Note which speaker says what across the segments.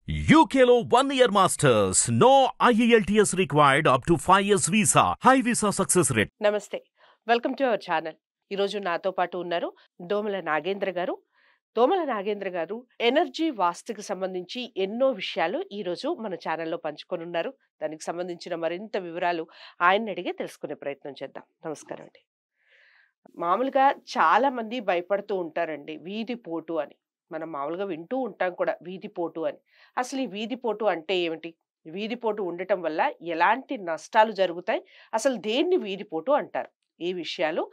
Speaker 1: UKLO 1 year masters. No IELTS required up to 5 years visa. High visa success rate.
Speaker 2: నమస్తే welcome to our channel. ఈరోజు నాతో పాటు ఉన్నారు దోమల నాగేంద్ర గారు. దోమల నాగేంద్ర గారు ఎనర్జీ వాస్తుకి సంబంధించి ఎన్నో విషయాలు ఈరోజు మన ఛానల్లో పంచుకొని ఉన్నారు. దానికి సంబంధించిన మరింత వివరాలు ఆయన్ని అడిగే తెలుసుకునే ప్రయత్నం చేద్దాం. నమస్కారం అండి. మామూలుగా చాలా మంది భయపడుతూ ఉంటారండి వీధి పోటు అని. మనం మామూలుగా వింటూ ఉంటాం కూడా వీధి పోటు అని. అసలు ఈ వీధి పోటు అంటే ఏమిటి? వీధి పోటు ఉండటం వల్ల ఎలాంటి నష్టాలు జరుగుతాయి? అసలు దేన్ని వీధి పోటు అంటారు? ఈ విషయాలు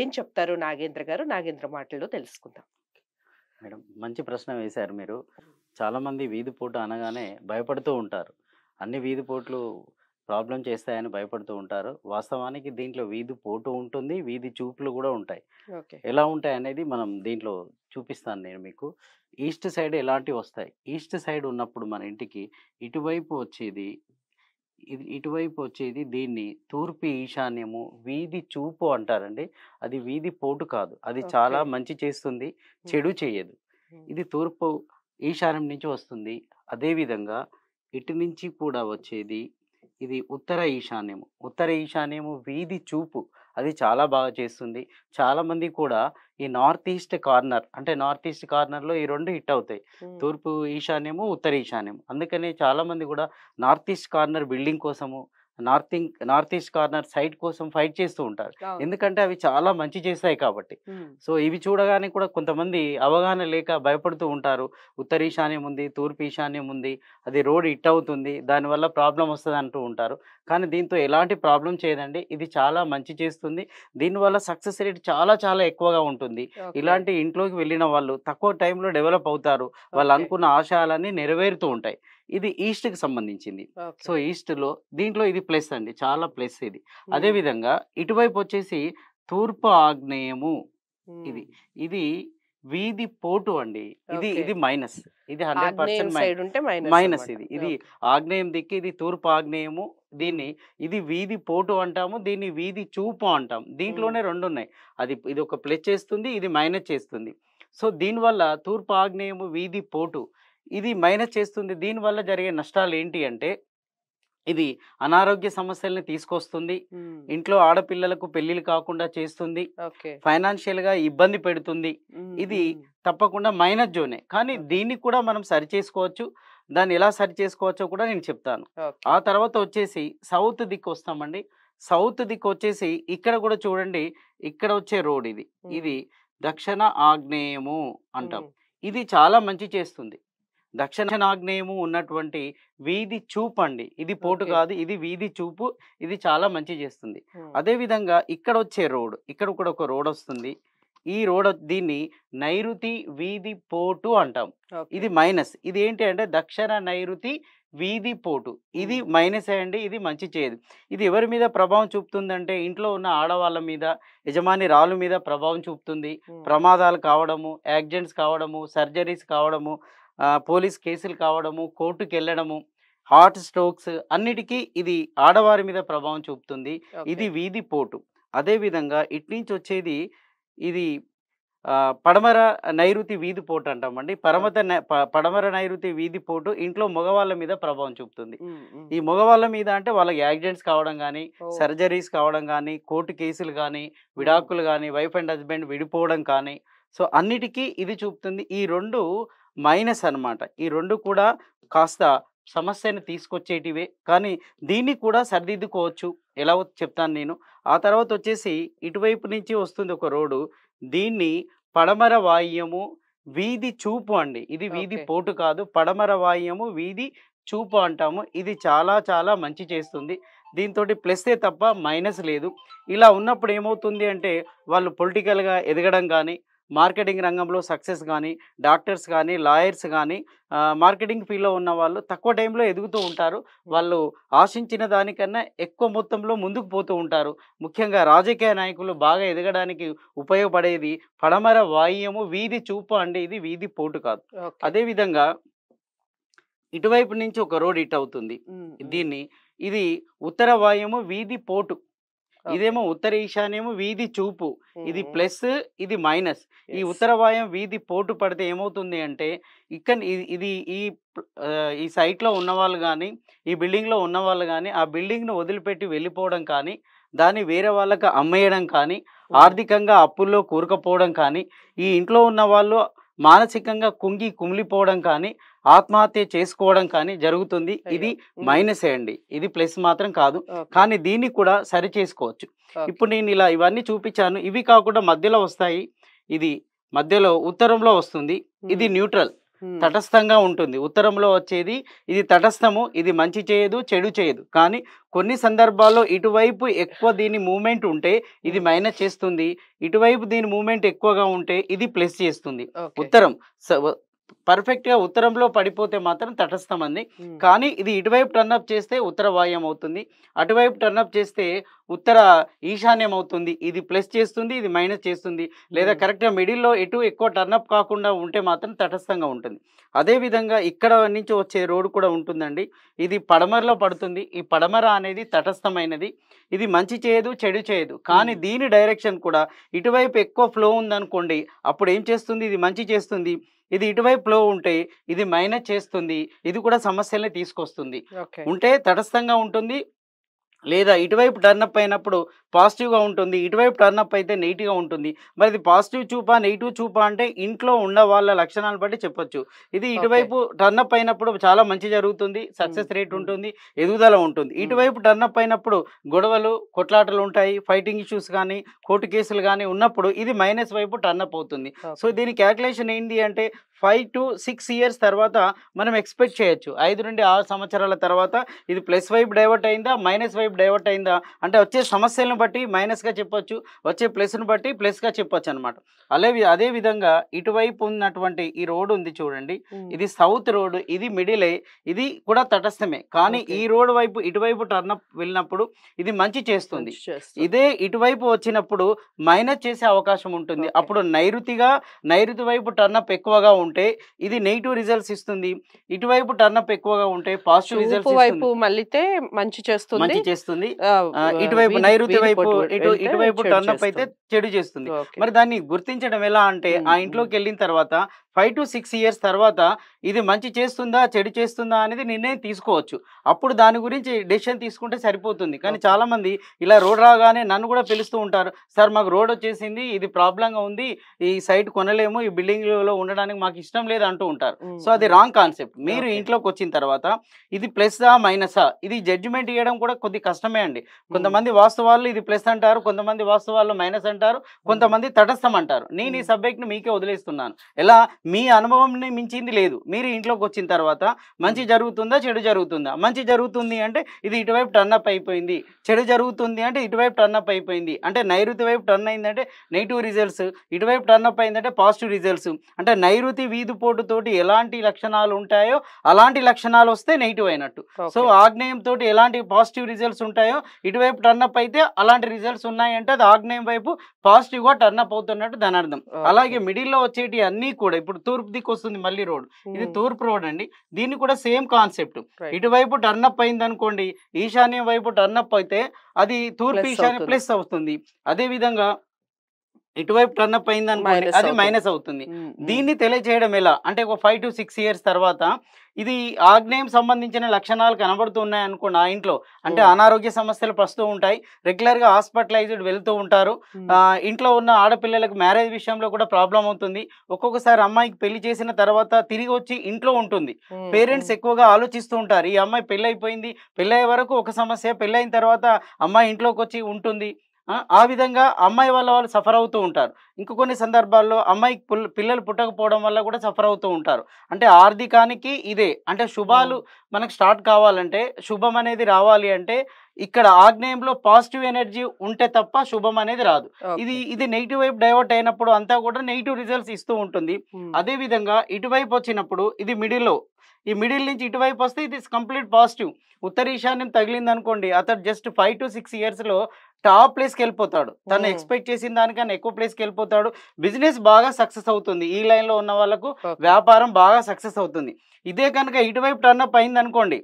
Speaker 2: ఏం చెప్తారు నాగేంద్ర గారు? నాగేంద్ర మాటల్లో తెలుసుకుందాం.
Speaker 3: మేడం మంచి ప్రశ్న వేశారు మీరు. చాలామంది వీధి పోటు అనగానే భయపడుతూ ఉంటారు. అన్ని వీధి పోట్లు ప్రాబ్లం చేస్తాయని భయపడుతూ ఉంటారు. వాస్తవానికి దీంట్లో వీధి పోటు ఉంటుంది, వీధి చూపులు కూడా ఉంటాయి.
Speaker 2: ఓకే.
Speaker 3: ఎలా ఉంటాయి అనేది మనం దీంట్లో చూపిస్తాను నేను మీకు. ఈస్ట్ సైడ్ ఎలాంటివి వస్తాయి? ఈస్ట్ సైడ్ ఉన్నప్పుడు మన ఇంటికి ఇటువైపు వచ్చేది ఇటువైపు వచ్చేది దీన్ని తూర్పు ఈశాన్యము వీధి చూపు అంటారండి. అది వీధి పోటు కాదు, అది చాలా
Speaker 2: ఓకే.
Speaker 3: మంచి చేస్తుంది, చెడు చేయదు. ఇది తూర్పు ఈశాన్యం నుంచి వస్తుంది. అదేవిధంగా ఇటు నుంచి కూడా వచ్చేది ఇది ఉత్తర ఈశాన్యము. ఉత్తర ఈశాన్యము వీధి చూపు, అది చాలా బాగా చేస్తుంది. చాలామంది కూడా ఈ నార్త్ ఈస్ట్ కార్నర్, అంటే నార్త్ ఈస్ట్ కార్నర్లో ఈ రెండు హిట్ అవుతాయి, తూర్పు ఈశాన్యము ఉత్తర ఈశాన్యం. అందుకనే చాలామంది కూడా నార్త్ ఈస్ట్ కార్నర్ బిల్డింగ్ కోసము, నార్త్ ఈస్ట్ కార్నర్ సైట్ కోసం ఫైట్ చేస్తూ ఉంటారు. ఎందుకంటే అవి చాలా మంచి చేస్తాయి కాబట్టి. సో ఇవి చూడగానే కూడా కొంతమంది అవగాహన లేక భయపడుతూ ఉంటారు. ఉత్తర ఈశాన్యం ఉంది, తూర్పు ఈశాన్యం ఉంది, అది రోడ్ హిట్ అవుతుంది, దానివల్ల ప్రాబ్లం వస్తుంది అంటూ ఉంటారు. కానీ దీంతో ఎలాంటి ప్రాబ్లం చేయదండి, ఇది చాలా మంచి చేస్తుంది. దీనివల్ల సక్సెస్ రేట్ చాలా చాలా ఎక్కువగా ఉంటుంది. ఇలాంటి ఇంట్లోకి వెళ్ళిన వాళ్ళు తక్కువ టైంలో డెవలప్ అవుతారు, వాళ్ళు అనుకున్న ఆశయాలన్నీ నెరవేరుతూ ఉంటాయి. ఇది ఈస్ట్కి సంబంధించింది. సో ఈస్ట్లో దీంట్లో ఇది ప్లస్ అండి, చాలా ప్లస్ ఇది. అదేవిధంగా ఇటువైపు వచ్చేసి తూర్పు ఆగ్నేయము, ఇది వీధి పోటు అండి. ఇది మైనస్, ఇది 100% మైనస్. ఇది ఆగ్నేయం దిక్కు, ఇది తూర్పు ఆగ్నేయము. ఇది వీధి పోటు అంటాము, దీన్ని వీధి చూపు అంటాం. దీంట్లోనే రెండు ఉన్నాయి, ఇది ఒక ప్లస్ చేస్తుంది, ఇది మైనస్ చేస్తుంది. సో దీనివల్ల తూర్పు ఆగ్నేయము వీధి పోటు ఇది మైనస్ చేస్తుంది. దీనివల్ల జరిగే నష్టాలు ఏంటి అంటే, ఇది అనారోగ్య సమస్యల్ని తీసుకొస్తుంది, ఇంట్లో ఆడపిల్లలకు పెళ్లిళ్ళు కాకుండా చేస్తుంది, ఫైనాన్షియల్గా ఇబ్బంది పెడుతుంది. ఇది తప్పకుండా మైనస్ జోనే. కానీ దీన్ని కూడా మనం సరి చేసుకోవచ్చు. దాన్ని ఎలా సరి చేసుకోవచ్చో కూడా నేను చెప్తాను. ఆ తర్వాత వచ్చేసి సౌత్ దిక్కు వస్తామండి. సౌత్ దిక్కు వచ్చేసి ఇక్కడ కూడా చూడండి, ఇక్కడ వచ్చే రోడ్ ఇది దక్షిణ ఆగ్నేయము అంటాం. ఇది చాలా మంచి చేస్తుంది. దక్షిణాగ్నేయము ఉన్నటువంటి వీధి చూపు అండి, ఇది పోటు కాదు, ఇది వీధి చూపు, ఇది చాలా మంచి చేస్తుంది. అదేవిధంగా ఇక్కడ వచ్చే రోడ్, ఇక్కడ కూడా ఒక రోడ్ వస్తుంది. ఈ రోడ్ దీన్ని నైరుతి వీధి పోటు అంటాం. ఇది మైనస్. ఇది ఏంటి అంటే దక్షిణ నైరుతి వీధి పోటు, ఇది మైనస్ అండి, ఇది మంచి చేయదు. ఇది ఎవరి మీద ప్రభావం చూపుతుందంటే ఇంట్లో ఉన్న ఆడవాళ్ళ మీద, యజమాని రాళ్ళ మీద ప్రభావం చూపుతుంది. ప్రమాదాలు కావడము, యాక్సిడెంట్స్ కావడము, సర్జరీస్ కావడము, పోలీస్ కేసులు కావడము, కోర్టుకు వెళ్ళడము, హార్ట్ స్ట్రోక్స్, అన్నిటికీ ఇది ఆడవారి మీద ప్రభావం చూపుతుంది. ఇది వీధి పోటు. అదేవిధంగా ఇటు నుంచి వచ్చేది ఇది పడమర నైరుతి వీధి పోటు అంటామండి. పడమర నైరుతి వీధి పోటు ఇంట్లో మగవాళ్ళ మీద ప్రభావం చూపుతుంది. ఈ మగవాళ్ళ మీద అంటే వాళ్ళకి యాక్సిడెంట్స్ కావడం కానీ, సర్జరీస్ కావడం కానీ, కోర్టు కేసులు కానీ, విడాకులు కానీ, వైఫ్ అండ్ హస్బెండ్ విడిపోవడం కానీ, సో అన్నిటికీ ఇది చూపుతుంది. ఈ రెండు మైనస్ అన్నమాట. ఈ రెండు కూడా కాస్త సమస్యని తీసుకొచ్చేటివే, కానీ దీన్ని కూడా సరిదిద్దుకోవచ్చు. ఎలా చెప్తాను నేను. ఆ తర్వాత వచ్చేసి ఇటువైపు నుంచి వస్తుంది ఒక రోడ్డు, దీన్ని పడమర వాయుము వీధి చూపు అండి. ఇది వీధి పోటు కాదు, పడమర వాయుము వీధి చూపు అంటాము. ఇది చాలా చాలా మంచి చేస్తుంది. దీంతో ప్లస్సే తప్ప మైనస్ లేదు. ఇలా ఉన్నప్పుడు ఏమవుతుంది అంటే వాళ్ళు పొలిటికల్గా ఎదగడం కానీ, మార్కెటింగ్ రంగంలో సక్సెస్ కానీ, డాక్టర్స్ కానీ, లాయర్స్ కానీ, మార్కెటింగ్ ఫీల్డ్లో ఉన్న వాళ్ళు తక్కువ టైంలో ఎదుగుతూ ఉంటారు. వాళ్ళు ఆశించిన దానికన్నా ఎక్కువ మొత్తంలో ముందుకు పోతూ ఉంటారు. ముఖ్యంగా రాజకీయ నాయకులు బాగా ఎదగడానికి ఉపయోగపడేది పడమర వాయుము వీధి చూపు అండి, ఇది వీధి పోటు కాదు. అదేవిధంగా ఇటువైపు నుంచి ఒక రోడ్ హిట్ అవుతుంది, ఇది ఉత్తర వాయుము వీధి పోటు. ఇదేమో ఉత్తర ఈశాన్యము వీధి చూపు, ఇది ప్లస్ ఇది మైనస్. ఈ ఉత్తర వాయం వీధి పోటు పడితే ఏమవుతుంది అంటే ఇక్కడ ఇది ఈ సైట్లో ఉన్న వాళ్ళు కానీ ఈ బిల్డింగ్లో ఉన్న వాళ్ళు కానీ ఆ బిల్డింగ్ను వదిలిపెట్టి వెళ్ళిపోవడం కానీ దాన్ని వేరే వాళ్ళకి అమ్మేయడం కానీ ఆర్థికంగా అప్పుల్లో కూరుకుపోవడం కానీ ఈ ఇంట్లో ఉన్న వాళ్ళు మానసికంగా కుమిలిపోవడం కానీ ఆత్మహత్య చేసుకోవడం కానీ జరుగుతుంది. ఇది మైనస్ అండి, ఇది ప్లస్ మాత్రం కాదు. కానీ దీన్ని కూడా సరి చేసుకోవచ్చు. ఇప్పుడు నేను ఇలా ఇవన్నీ చూపించాను. ఇవి కాకుండా మధ్యలో వస్తాయి. ఇది మధ్యలో ఉత్తరంలో వస్తుంది, ఇది న్యూట్రల్, తటస్థంగా ఉంటుంది. ఉత్తరంలో వచ్చేది ఇది తటస్థము, ఇది మంచి చేయదు చెడు చేయదు. కానీ కొన్ని సందర్భాల్లో ఇటువైపు ఎక్కువ దీని మూమెంట్ ఉంటే ఇది మైనస్ చేస్తుంది, ఇటువైపు దీని మూమెంట్ ఎక్కువగా ఉంటే ఇది ప్లస్ చేస్తుంది. ఉత్తరం పర్ఫెక్ట్గా ఉత్తరంలో పడిపోతే మాత్రం తటస్థం అంది. కానీ ఇది ఇటువైపు టర్నప్ చేస్తే ఉత్తర వాయం అవుతుంది, అటువైపు టర్నప్ చేస్తే ఉత్తర ఈశాన్యం అవుతుంది. ఇది ప్లస్ చేస్తుంది, ఇది మైనస్ చేస్తుంది. లేదా కరెక్ట్గా మిడిల్లో ఎటు ఎక్కువ టర్నప్ కాకుండా ఉంటే మాత్రం తటస్థంగా ఉంటుంది. అదేవిధంగా ఇక్కడ నుంచి వచ్చే రోడ్డు కూడా ఉంటుందండి. ఇది పడమరలో పడుతుంది. ఈ పడమర అనేది తటస్థమైనది, ఇది మంచి చేయదు చెడు చేయదు. కానీ దీని డైరెక్షన్ కూడా ఇటువైపు ఎక్కువ ఫ్లో ఉందనుకోండి, అప్పుడు ఏం చేస్తుంది, ఇది మంచి చేస్తుంది. ఇది ఇటువైపు ఫ్లో ఉంటే ఇది మైనస్ చేస్తుంది, ఇది కూడా సమస్యల్ని తీసుకొస్తుంది. ఉంటే తటస్థంగా ఉంటుంది, లేదా ఇటువైపు టర్నప్ అయినప్పుడు పాజిటివ్గా ఉంటుంది, ఇటువైపు టర్నప్ అయితే నెగిటివ్గా ఉంటుంది. మరి ఇది పాజిటివ్ చూపా నెగిటివ్ చూపా అంటే ఇంట్లో ఉన్న వాళ్ళ లక్షణాలను బట్టి చెప్పొచ్చు. ఇది ఇటువైపు టర్నప్ అయినప్పుడు చాలా మంచి జరుగుతుంది, సక్సెస్ రేట్ ఉంటుంది, ఎదుగుదల ఉంటుంది. ఇటువైపు టర్నప్ అయినప్పుడు గొడవలు కొట్లాటలు ఉంటాయి, ఫైటింగ్ ఇష్యూస్ కానీ కోర్టు కేసులు కానీ ఉన్నప్పుడు ఇది మైనస్ వైపు టర్నప్ అవుతుంది. సో దీని క్యాల్కులేషన్ ఏంటి అంటే 5 to 6 years తర్వాత మనం ఎక్స్పెక్ట్ చేయొచ్చు. 5 నుండి 6 సంవత్సరాల తర్వాత ఇది ప్లస్ వైపు డైవర్ట్ అయిందా మైనస్ వైపు డైవర్ట్ అయిందా అంటే వచ్చే సమస్యలను బట్టి మైనస్గా చెప్పొచ్చు, వచ్చే ప్లస్ను బట్టి ప్లస్గా చెప్పొచ్చు అనమాట. అదే విధంగా ఇటువైపు ఉన్నటువంటి ఈ రోడ్డు ఉంది చూడండి, ఇది సౌత్ రోడ్, ఇది మిడిల్, ఇది కూడా తటస్థమే. కానీ ఈ రోడ్ వైపు ఇటువైపు టర్నప్ వెళ్ళినప్పుడు ఇది మంచి చేస్తుంది. ఇదే ఇటువైపు వచ్చినప్పుడు మైనస్ చేసే అవకాశం ఉంటుంది. అప్పుడు నైరుతి వైపు టర్నప్ ఎక్కువగా ఉంటే ఇది నెగిటివ్ రిజల్ట్స్ ఇస్తుంది, ఇటువైపు టర్నప్ ఎక్కువగా ఉంటే పాజిటివ్ రిజల్ట్స్ వైపు మళ్ళీతే మంచి చేస్తుంది. ఇటువైపు నైరుతి వైపు ఇటువైపు టర్నప్ అయితే చెడు చేస్తుంది. మరి దాన్ని గుర్తించడం ఎలా అంటే ఆ ఇంట్లోకి వెళ్ళిన తర్వాత 5 to 6 years తర్వాత ఇది మంచి చేస్తుందా చెడు చేస్తుందా అనేది నిర్ణయం తీసుకోవచ్చు. అప్పుడు దాని గురించి డెసిషన్ తీసుకుంటే సరిపోతుంది. కానీ చాలా మంది ఇలా రోడ్ రాగానే నన్ను కూడా పిలుస్తూ ఉంటారు, సార్ మాకు రోడ్ వచ్చేసింది, ఇది ప్రాబ్లంగా ఉంది, ఈ సైట్ కొనలేము, ఈ బిల్డింగ్లో ఉండడానికి మాకు ఇష్టం లేదు అంటూ ఉంటారు. సో అది రాంగ్ కాన్సెప్ట్. మీరు ఇంట్లోకి వచ్చిన తర్వాత ఇది ప్లస్సా మైనసా ఇది జడ్జిమెంట్ ఇవ్వడం కూడా కొద్ది కష్టమే అండి. కొంతమంది వాస్తవాలు ఇది ప్లస్ అంటారు, కొంతమంది వాస్తవాలు మైనస్ అంటారు, కొంతమంది తటస్థం అంటారు. నేను ఈ సబ్జెక్ట్ని మీకే వదిలేస్తున్నాను. ఎలా మీ అనుభవంని మించింది లేదు. మీరు ఇంట్లోకి వచ్చిన తర్వాత మంచి జరుగుతుందా చెడు జరుగుతుందా, మంచి జరుగుతుంది అంటే ఇది ఇటువైపు టర్నప్ అయిపోయింది, చెడు జరుగుతుంది అంటే ఇటువైపు టర్నప్ అయిపోయింది అంటే నైరుతి వైపు టర్న్ అయిందంటే నెగిటివ్ రిజల్ట్స్, ఇటువైపు టర్నప్ అయిందంటే పాజిటివ్ రిజల్ట్స్. అంటే నైరుతి వీధుపోటుతోటి ఎలాంటి లక్షణాలు ఉంటాయో అలాంటి లక్షణాలు వస్తే నెగిటివ్ అయినట్టు. సో ఆగ్నేయం తోటి ఎలాంటి పాజిటివ్ రిజల్ట్స్ ఉంటాయో ఇటువైపు టర్నప్ అయితే అలాంటి రిజల్ట్స్ ఉన్నాయంటే అది ఆగ్నేయం వైపు పాజిటివ్ గా టర్నప్ అవుతున్నట్టు దాని అర్థం. అలాగే మిడిల్లో వచ్చేటి అన్ని కూడా ఇప్పుడు తూర్పు దిక్కు వస్తుంది మళ్ళీ రోడ్, ఇది తూర్పు రోడ్ అండి. దీన్ని కూడా సేమ్ కాన్సెప్ట్. ఇటువైపు టర్నప్ అయింది అనుకోండి, ఈశాన్యం వైపు టర్నప్ అయితే అది తూర్పు ఈశాన్యం ప్లస్ అవుతుంది. అదే విధంగా ఇటువైపు టర్నప్ అయింది అనుకోండి అది మైనస్ అవుతుంది. దీన్ని తెలియజేయడం ఎలా అంటే ఒక 5 to 6 years తర్వాత ఇది ఆగ్నేయం సంబంధించిన లక్షణాలు కనబడుతున్నాయి అనుకోండి ఆ ఇంట్లో, అంటే అనారోగ్య సమస్యలు వస్తూ ఉంటాయి, రెగ్యులర్గా హాస్పిటలైజ్డ్ వెళ్తూ ఉంటారు, ఇంట్లో ఉన్న ఆడపిల్లలకు మ్యారేజ్ విషయంలో కూడా ప్రాబ్లం అవుతుంది. ఒక్కొక్కసారి అమ్మాయికి పెళ్లి చేసిన తర్వాత తిరిగి వచ్చి ఇంట్లో ఉంటుంది. పేరెంట్స్ ఎక్కువగా ఆలోచిస్తూ ఉంటారు, ఈ అమ్మాయి పెళ్ళి అయిపోయింది, పెళ్ళయ్యే వరకు ఒక సమస్య, పెళ్ళైన తర్వాత అమ్మాయి ఇంట్లోకి వచ్చి ఉంటుంది. ఆ విధంగా అమ్మాయి వాళ్ళు సఫర్ అవుతూ ఉంటారు. ఇంక కొన్ని సందర్భాల్లో అమ్మాయికి పిల్లలు పుట్టకపోవడం వల్ల కూడా సఫర్ అవుతూ ఉంటారు. అంటే ఆర్థికానికి ఇదే అంటే శుభాలు మనకు స్టార్ట్ కావాలంటే, శుభం అనేది రావాలి అంటే ఇక్కడ ఆగ్నేయంలో పాజిటివ్ ఎనర్జీ ఉంటే తప్ప శుభం అనేది రాదు. ఇది నెగిటివ్ వైపు డైవర్ట్ అయినప్పుడు అంతా కూడా నెగిటివ్ రిజల్ట్స్ ఇస్తూ ఉంటుంది. అదే విధంగా ఇటువైపు వచ్చినప్పుడు ఇది మిడిల్లో, ఈ మిడిల్ నుంచి ఇటువైపు వస్తే ఇది కంప్లీట్ పాజిటివ్. ఉత్తర ఈశాన్యం తగిలింది అనుకోండి, అతను జస్ట్ 5 to 6 years టాప్ ప్లేస్కి వెళ్ళిపోతాడు. తను ఎక్స్పెక్ట్ చేసిన దానికన్నా ఎక్కువ ప్లేస్కి వెళ్ళిపోతాడు. బిజినెస్ బాగా సక్సెస్ అవుతుంది. ఈ లైన్లో ఉన్న వాళ్ళకు వ్యాపారం బాగా సక్సెస్ అవుతుంది. ఇదే కనుక ఇటువైపు టర్నప్ అయింది అనుకోండి,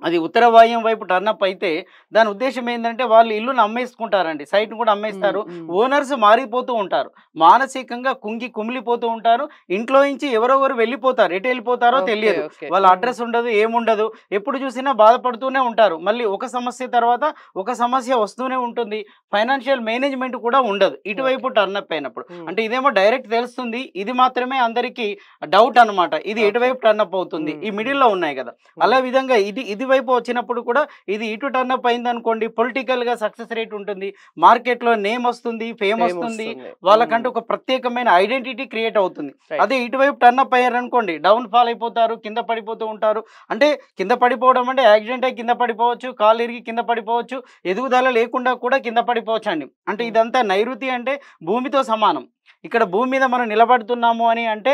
Speaker 3: అది ఉత్తర వాయువ్యం వైపు టర్నప్ అయితే దాని ఉద్దేశం ఏంటంటే వాళ్ళు ఇల్లును అమ్మేసుకుంటారండి, సైట్ను కూడా అమ్మేస్తారు, ఓనర్స్ మారిపోతూ ఉంటారు, మానసికంగా కుమిలిపోతూ ఉంటారు, ఇంట్లో నుంచి ఎవరెవరు వెళ్ళిపోతారు, ఎటు వెళ్ళిపోతారో తెలియదు, వాళ్ళ అడ్రస్ ఉండదు, ఏముండదు, ఎప్పుడు చూసినా బాధపడుతూనే ఉంటారు, మళ్ళీ ఒక సమస్య తర్వాత ఒక సమస్య వస్తూనే ఉంటుంది, ఫైనాన్షియల్ మేనేజ్మెంట్ కూడా ఉండదు ఇటువైపు టర్నప్ అయినప్పుడు. అంటే ఇదేమో డైరెక్ట్ తెలుస్తుంది, ఇది మాత్రమే అందరికీ డౌట్ అనమాట, ఇది ఎటువైపు టర్నప్ అవుతుంది, ఈ మిడిల్లో ఉన్నాయి కదా. అలా విధంగా ఇది వైపు వచ్చినప్పుడు కూడా ఇది ఇటు టర్నప్ అయింది అనుకోండి, పొలిటికల్ గా సక్సెస్ రేట్ ఉంటుంది, మార్కెట్ లో నేమ్ వస్తుంది, ఫేమ్ వస్తుంది, వాళ్ళకంటే ఒక ప్రత్యేకమైన ఐడెంటిటీ క్రియేట్ అవుతుంది. అదే ఇటువైపు టర్నప్ అయ్యారనుకోండి డౌన్ ఫాల్ అయిపోతారు, కింద పడిపోతూ ఉంటారు. అంటే కింద పడిపోవడం అంటే యాక్సిడెంట్ అయ్యి కింద పడిపోవచ్చు, కాలు ఇరిగి కింద పడిపోవచ్చు, ఎదుగుదల లేకుండా కూడా కింద పడిపోవచ్చు అండి. అంటే ఇదంతా నైరుతి అంటే భూమితో సమానం. ఇక్కడ భూమి మీద మనం నిలబడుతున్నాము అని అంటే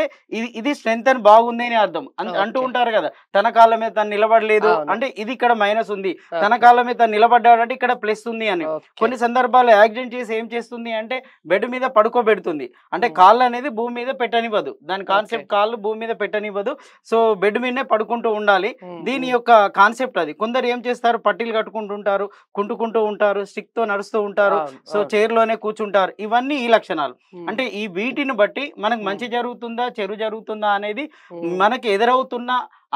Speaker 3: ఇది స్ట్రెంగ్త్ అని బాగుంది అని అర్థం. అంటూ ఉంటారు కదా, తన కాళ్ళ మీద తను నిలబడలేదు అంటే ఇది ఇక్కడ మైనస్ ఉంది, తన కాళ్ళ మీద తను నిలబడ్డాడు అంటే ఇక్కడ ప్లస్ ఉంది అని. కొన్ని సందర్భాల్లో యాక్సిడెంట్ చేసి ఏం చేస్తుంది అంటే బెడ్ మీద పడుకోబెడుతుంది, అంటే కాళ్ళు అనేది భూమి మీద పెట్టనివ్వదు, దాని కాన్సెప్ట్ కాళ్ళు భూమి మీద పెట్టనివ్వదు, సో బెడ్ మీదనే పడుకుంటూ ఉండాలి, దీని యొక్క కాన్సెప్ట్ అది. కొందరు ఏం చేస్తారు, పట్టీలు కట్టుకుంటూ ఉంటారు, కుంటుకుంటూ ఉంటారు, స్టిక్ తో నడుస్తూ ఉంటారు, సో చైర్ లోనే కూర్చుంటారు, ఇవన్నీ ఈ లక్షణాలు. అంటే ఈ వీటిని బట్టి మనకు మంచి జరుగుతుందా చెడు జరుగుతుందా అనేది మనకి ఎదురవుతున్న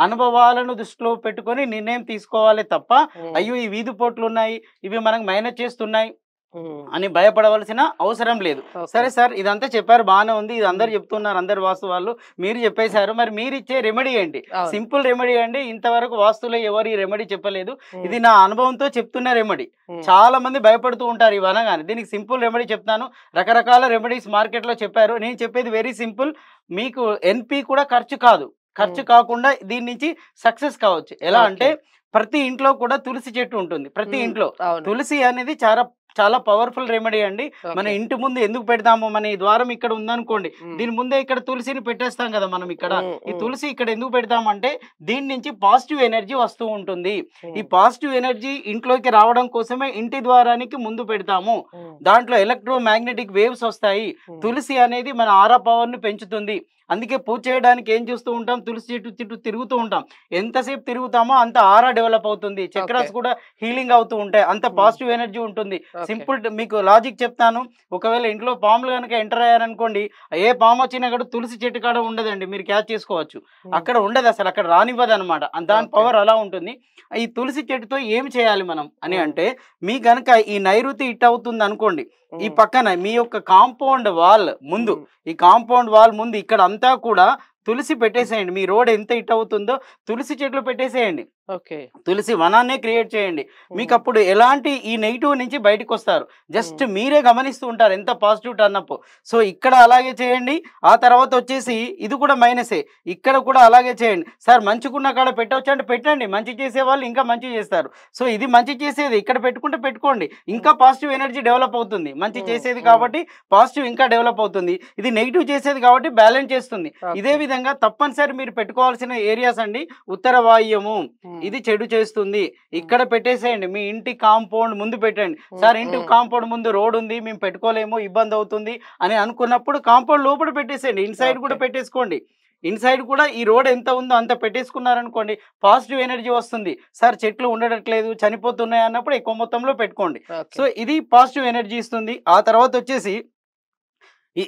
Speaker 3: అనుభవాలను దృష్టిలో పెట్టుకొని నిర్ణయం తీసుకోవాలి తప్ప అయ్యో ఈ వీధి పోట్లు ఉన్నాయి, ఇవి మనకు మైనస్ చేస్తున్నాయి అని భయపడవలసిన అవసరం లేదు. సరే సార్, ఇదంతా చెప్పారు, బాగానే ఉంది, ఇది అందరు చెప్తున్నారు, అందరు వాస్తు వాళ్ళు, మీరు చెప్పేశారు, మరి మీరు ఇచ్చే రెమెడీ ఏంటి? సింపుల్ రెమెడీ అండి, ఇంతవరకు వాస్తులో ఎవరు ఈ రెమెడీ చెప్పలేదు, ఇది నా అనుభవంతో చెప్తున్న రెమెడీ. చాలా మంది భయపడుతూ ఉంటారు ఇవి అనగానే, దీనికి సింపుల్ రెమెడీ చెప్తాను. రకరకాల రెమెడీస్ మార్కెట్ లో చెప్పారు, నేను చెప్పేది వెరీ సింపుల్, మీకు ఎన్పి కూడా ఖర్చు కాదు, ఖర్చు కాకుండా దీని నుంచి సక్సెస్ కావచ్చు. ఎలా అంటే ప్రతి ఇంట్లో కూడా తులసి చెట్టు ఉంటుంది, ప్రతి ఇంట్లో తులసి అనేది చాలా పవర్ఫుల్ రెమెడీ అండి. మన ఇంటి ముందు ఎందుకు పెడతాము, మన ఈ ద్వారం ఇక్కడ ఉందనుకోండి, దీని ముందే ఇక్కడ తులసిని పెట్టేస్తాం కదా మనం, ఇక్కడ ఈ తులసి ఇక్కడ ఎందుకు పెడతామంటే దీని నుంచి పాజిటివ్ ఎనర్జీ వస్తూ ఉంటుంది, ఈ పాజిటివ్ ఎనర్జీ ఇంట్లోకి రావడం కోసమే ఇంటి ద్వారానికి ముందు పెడతాము, దాంట్లో ఎలక్ట్రో మ్యాగ్నెటిక్ వేవ్స్ వస్తాయి, తులసి అనేది మన ఆరా పవర్ ని పెంచుతుంది. అందుకే పూజ చేయడానికి ఏం చూస్తూ ఉంటాం, తులసి చెట్టు తిరుగుతూ ఉంటాం, ఎంతసేపు తిరుగుతామో అంత ఆరా డెవలప్ అవుతుంది, చక్రాస్ కూడా హీలింగ్ అవుతూ ఉంటాయి, అంత పాజిటివ్ ఎనర్జీ ఉంటుంది. సింపుల్ మీకు లాజిక్ చెప్తాను, ఒకవేళ ఇంట్లో పాములు కనుక ఎంటర్ అయ్యారనుకోండి, ఏ పాము వచ్చినా కూడా తులసి చెట్టు కాడ ఉండదండి, మీరు క్యాచ్ చేసుకోవచ్చు, అక్కడ ఉండదు అసలు, అక్కడ రానివ్వదు అనమాట, దాని పవర్ అలా ఉంటుంది. ఈ తులసి చెట్టుతో ఏం చేయాలి మనం అని అంటే, మీ కనుక ఈ నైరుతి ఇట్ అవుతుంది అనుకోండి, ఈ పక్కన మీ యొక్క కాంపౌండ్ వాల్ ముందు, ఈ కాంపౌండ్ వాల్ ముందు ఇక్కడ అంతా కూడా తులసి పెట్టేసేయండి, మీ రోడ్ ఎంత ఇట్ అవుతుందో తులసి చెట్లు పెట్టేసేయండి, తులసి వనాన్నే క్రియేట్ చేయండి. మీకు అప్పుడు ఎలాంటి ఈ నెగిటివ్ నుంచి బయటకు వస్తారు, జస్ట్ మీరే గమనిస్తూ ఉంటారు ఎంత పాజిటివ్ టర్నప్. సో ఇక్కడ అలాగే చేయండి, ఆ తర్వాత వచ్చేసి ఇది కూడా మైనసే, ఇక్కడ కూడా అలాగే చేయండి. సార్ మంచిగున్న కాడ పెట్టవచ్చు అంటే పెట్టండి, మంచి చేసే వాళ్ళు ఇంకా మంచి చేస్తారు. సో ఇది మంచి చేసేది, ఇక్కడ పెట్టుకుంటే పెట్టుకోండి, ఇంకా పాజిటివ్ ఎనర్జీ డెవలప్ అవుతుంది, మంచి చేసేది కాబట్టి పాజిటివ్ ఇంకా డెవలప్ అవుతుంది, ఇది నెగిటివ్ చేసేది కాబట్టి బ్యాలెన్స్ చేస్తుంది. ఇదే విధంగా తప్పనిసరి మీరు పెట్టుకోవాల్సిన ఏరియాస్ అండి, ఉత్తర వాయువ్యము ఇది చెడు చేస్తుంది, ఇక్కడ పెట్టేసేయండి, మీ ఇంటి కాంపౌండ్ ముందు పెట్టండి. సార్ ఇంటి కాంపౌండ్ ముందు రోడ్ ఉంది, మేము పెట్టుకోలేము, ఇబ్బంది అవుతుంది అని అనుకున్నప్పుడు కాంపౌండ్ లోపల పెట్టేసేయండి, ఇన్సైడ్ కూడా పెట్టేసుకోండి, ఇన్సైడ్ కూడా ఈ రోడ్ ఎంత ఉందో అంత పెట్టేసుకున్నారనుకోండి, పాజిటివ్ ఎనర్జీ వస్తుంది. సార్ చెట్లు ఉండట్లేదు, చనిపోతున్నాయి అన్నప్పుడు ఎక్కువ మొత్తంలో పెట్టుకోండి. సో ఇది పాజిటివ్ ఎనర్జీ ఇస్తుంది. ఆ తర్వాత వచ్చేసి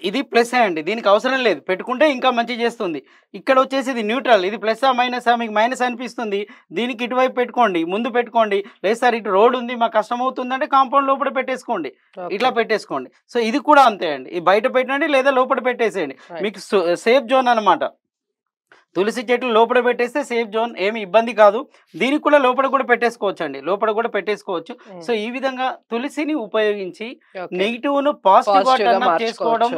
Speaker 3: ఇది ప్లస్ అండి, దీనికి అవసరం లేదు, పెట్టుకుంటే ఇంకా మంచి చేస్తుంది. ఇక్కడ వచ్చేసి ఇది న్యూట్రల్, ఇది ప్లస్సా మైనసా, మీకు మైనస్ అనిపిస్తుంది, దీనికి ఇటువైపు పెట్టుకోండి, ముందు పెట్టుకోండి. లేదు సార్ ఇటు రోడ్ ఉంది మాకు కష్టం అవుతుంది అంటే కాంపౌండ్ లోపల పెట్టేసుకోండి, ఇట్లా పెట్టేసుకోండి. సో ఇది కూడా అంతే అండి, ఈ బయట పెట్టండి లేదా లోపల పెట్టేసేయండి, మీకు సేఫ్ జోన్ అనమాట. తులసి చెట్లు లోపల పెట్టేస్తే సేఫ్ జోన్, ఏమి ఇబ్బంది కాదు. దీనికి కూడా లోపల కూడా పెట్టేసుకోవచ్చు అండి, లోపల కూడా పెట్టేసుకోవచ్చు. సో ఈ విధంగా తులసిని ఉపయోగించి నెగిటివ్ ను పాజిటివ్ గా టర్న్ చేసుకోవడం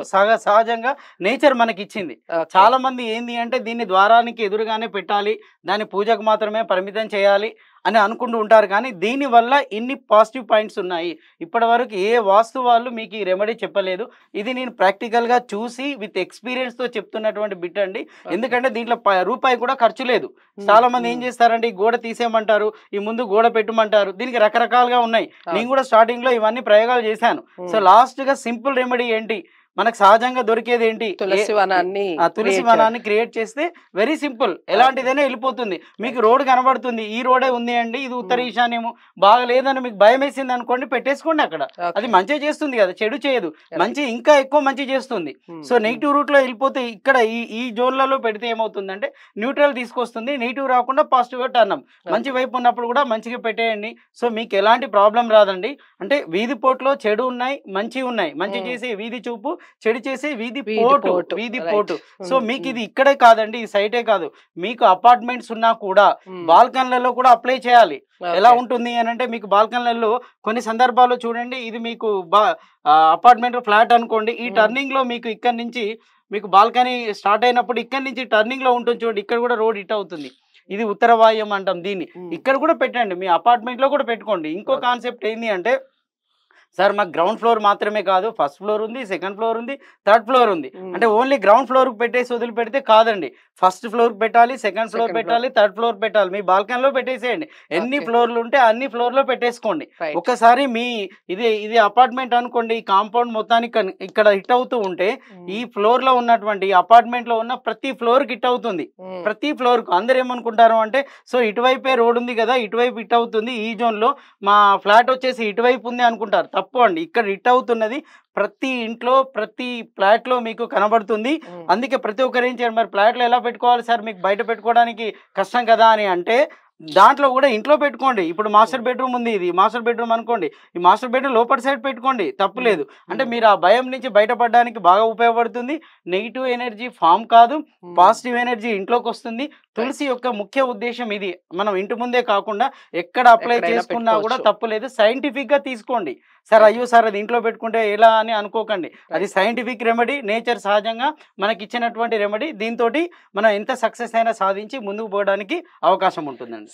Speaker 3: సహజంగా నేచర్ మనకి ఇచ్చింది. చాలా మంది ఏంది అంటే దీన్ని ద్వారానికి ఎదురుగానే పెట్టాలి, దాని పూజకు మాత్రమే పరిమితం చేయాలి అని అనుకుంటూ ఉంటారు, కానీ దీనివల్ల ఇన్ని పాజిటివ్ పాయింట్స్ ఉన్నాయి. ఇప్పటి వరకు ఏ వాస్తు వాళ్ళు మీకు ఈ రెమెడీ చెప్పలేదు, ఇది నేను ప్రాక్టికల్గా చూసి విత్ ఎక్స్పీరియన్స్తో చెప్తున్నటువంటి బిట్ అండి. ఎందుకంటే దీంట్లో రూపాయి కూడా ఖర్చు లేదు. చాలా మంది ఏం చేస్తారంటే ఈ గోడ తీసేయమంటారు, ఈ ముందు గోడ పెట్టమంటారు, దీనికి రకరకాలుగా ఉన్నాయి. నేను కూడా స్టార్టింగ్లో ఇవన్నీ ప్రయోగాలు చేశాను. సో లాస్ట్గా సింపుల్ రెమెడీ ఏంటి, మనకు సహజంగా దొరికేది ఏంటి,
Speaker 2: తులసి వనాన్ని
Speaker 3: తులసి వనాన్ని క్రియేట్ చేస్తే వెరీ సింపుల్, ఎలాంటిదైనా వెళ్ళిపోతుంది. మీకు రోడ్ కనబడుతుంది, ఈ రోడే ఉంది అండి, ఇది ఉత్తర ఈశాన్యము, బాగలేదని మీకు భయం వేసింది అనుకోండి, పెట్టేసుకోండి అక్కడ. అది మంచిగా చేస్తుంది కదా, చెడు చేయదు, మంచి ఇంకా ఎక్కువ మంచి చేస్తుంది. సో నెగిటివ్ రూట్ లో వెళ్ళిపోతే ఇక్కడ ఈ జోన్లలో పెడితే ఏమవుతుందంటే న్యూట్రల్ తీసుకొస్తుంది, నెగిటివ్ రాకుండా పాజిటివ్ గా టర్న్. మంచి వైపు ఉన్నప్పుడు కూడా మంచిగా పెట్టేయండి. సో మీకు ఎలాంటి ప్రాబ్లం రాదండి. అంటే వీధి పోటులో చెడు ఉన్నాయి, మంచి ఉన్నాయి. మంచి చేసే వీధి చూపు, చెడు చేసే వీధి పోటు. సో మీకు ఇది ఇక్కడే కాదండి, ఈ సైటే కాదు, మీకు అపార్ట్మెంట్స్ ఉన్నా కూడా బాల్కన్లలో కూడా అప్లై చేయాలి. ఎలా ఉంటుంది అని అంటే, మీకు బాల్కన్లలో కొన్ని సందర్భాల్లో చూడండి, ఇది మీకు అపార్ట్మెంట్ ఫ్లాట్ అనుకోండి, ఈ టర్నింగ్ లో మీకు ఇక్కడ నుంచి మీకు బాల్కనీ స్టార్ట్ అయినప్పుడు ఇక్కడ నుంచి టర్నింగ్ లో ఉంటుంది చూడండి, ఇక్కడ కూడా రోడ్ ఇట్ అవుతుంది. ఇది ఉత్తర వాయుం అంటాం దీన్ని. ఇక్కడ కూడా పెట్టండి, మీ అపార్ట్మెంట్ లో కూడా పెట్టుకోండి. ఇంకో కాన్సెప్ట్ ఏంటి అంటే, సార్ మాకు గ్రౌండ్ ఫ్లోర్ మాత్రమే కాదు, ఫస్ట్ ఫ్లోర్ ఉంది, సెకండ్ ఫ్లోర్ ఉంది, థర్డ్ ఫ్లోర్ ఉంది అంటే ఓన్లీ గ్రౌండ్ ఫ్లోర్ పెట్టేసి వదిలిపెడితే కాదండి. ఫస్ట్ ఫ్లోర్ పెట్టాలి, సెకండ్ ఫ్లోర్ పెట్టాలి, థర్డ్ ఫ్లోర్ పెట్టాలి. మీ బాల్కనీలో పెట్టేసేయండి, ఎన్ని ఫ్లోర్లు ఉంటే అన్ని ఫ్లోర్ లో పెట్టేసుకోండి. ఒకసారి మీ ఇది అపార్ట్మెంట్ అనుకోండి, ఈ కాంపౌండ్ మొత్తానికి ఇక్కడ హిట్ అవుతూ ఉంటే ఈ ఫ్లోర్ లో ఉన్నటువంటి అపార్ట్మెంట్ లో ఉన్న ప్రతి ఫ్లోర్ కి హిట్ అవుతుంది. ప్రతి ఫ్లోర్ కు అందరు ఏమనుకుంటారు అంటే, సో ఇటువైపే రోడ్ ఉంది కదా, ఇటువైపు హిట్ అవుతుంది, ఈ జోన్ లో మా ఫ్లాట్ వచ్చేసి ఇటువైపు ఉంది అనుకుంటారు. తప్పు అండి, ఇక్కడ హిట్ అవుతున్నది ప్రతి ఇంట్లో, ప్రతి ఫ్లాట్ లో మీకు కనబడుతుంది. అందుకే ప్రతి ఒక్కరు ఏం చేయాలి, మరి ఫ్లాట్ లో ఎలా పెట్టుకోవాలి సార్, మీకు బయట పెట్టుకోవడానికి కష్టం కదా అని అంటే, దాంట్లో కూడా ఇంట్లో పెట్టుకోండి. ఇప్పుడు మాస్టర్ బెడ్రూమ్ ఉంది, ఇది మాస్టర్ బెడ్రూమ్ అనుకోండి, ఈ మాస్టర్ బెడ్రూమ్ లోపల సైడ్ పెట్టుకోండి, తప్పులేదు. అంటే మీరు ఆ భయం నుంచి బయటపడడానికి బాగా ఉపయోగపడుతుంది. నెగిటివ్ ఎనర్జీ ఫామ్ కాదు, పాజిటివ్ ఎనర్జీ ఇంట్లోకి వస్తుంది. తులసి యొక్క ముఖ్య ఉద్దేశం ఇది. మనం ఇంటి ముందే కాకుండా ఎక్కడ అప్లై చేసుకున్నా కూడా తప్పులేదు. సైంటిఫిక్ గా తీసుకోండి. సార్ అయ్యో సార్ అది ఇంట్లో పెట్టుకుంటే ఎలా అని అనుకోకండి, అది సైంటిఫిక్ రెమెడీ, నేచర్ సహజంగా మనకి ఇచ్చినటువంటి రెమెడీ. దీంతో మనం ఎంత సక్సెస్ అయినా సాధించి ముందుకు పోవడానికి అవకాశం ఉంటుందండి.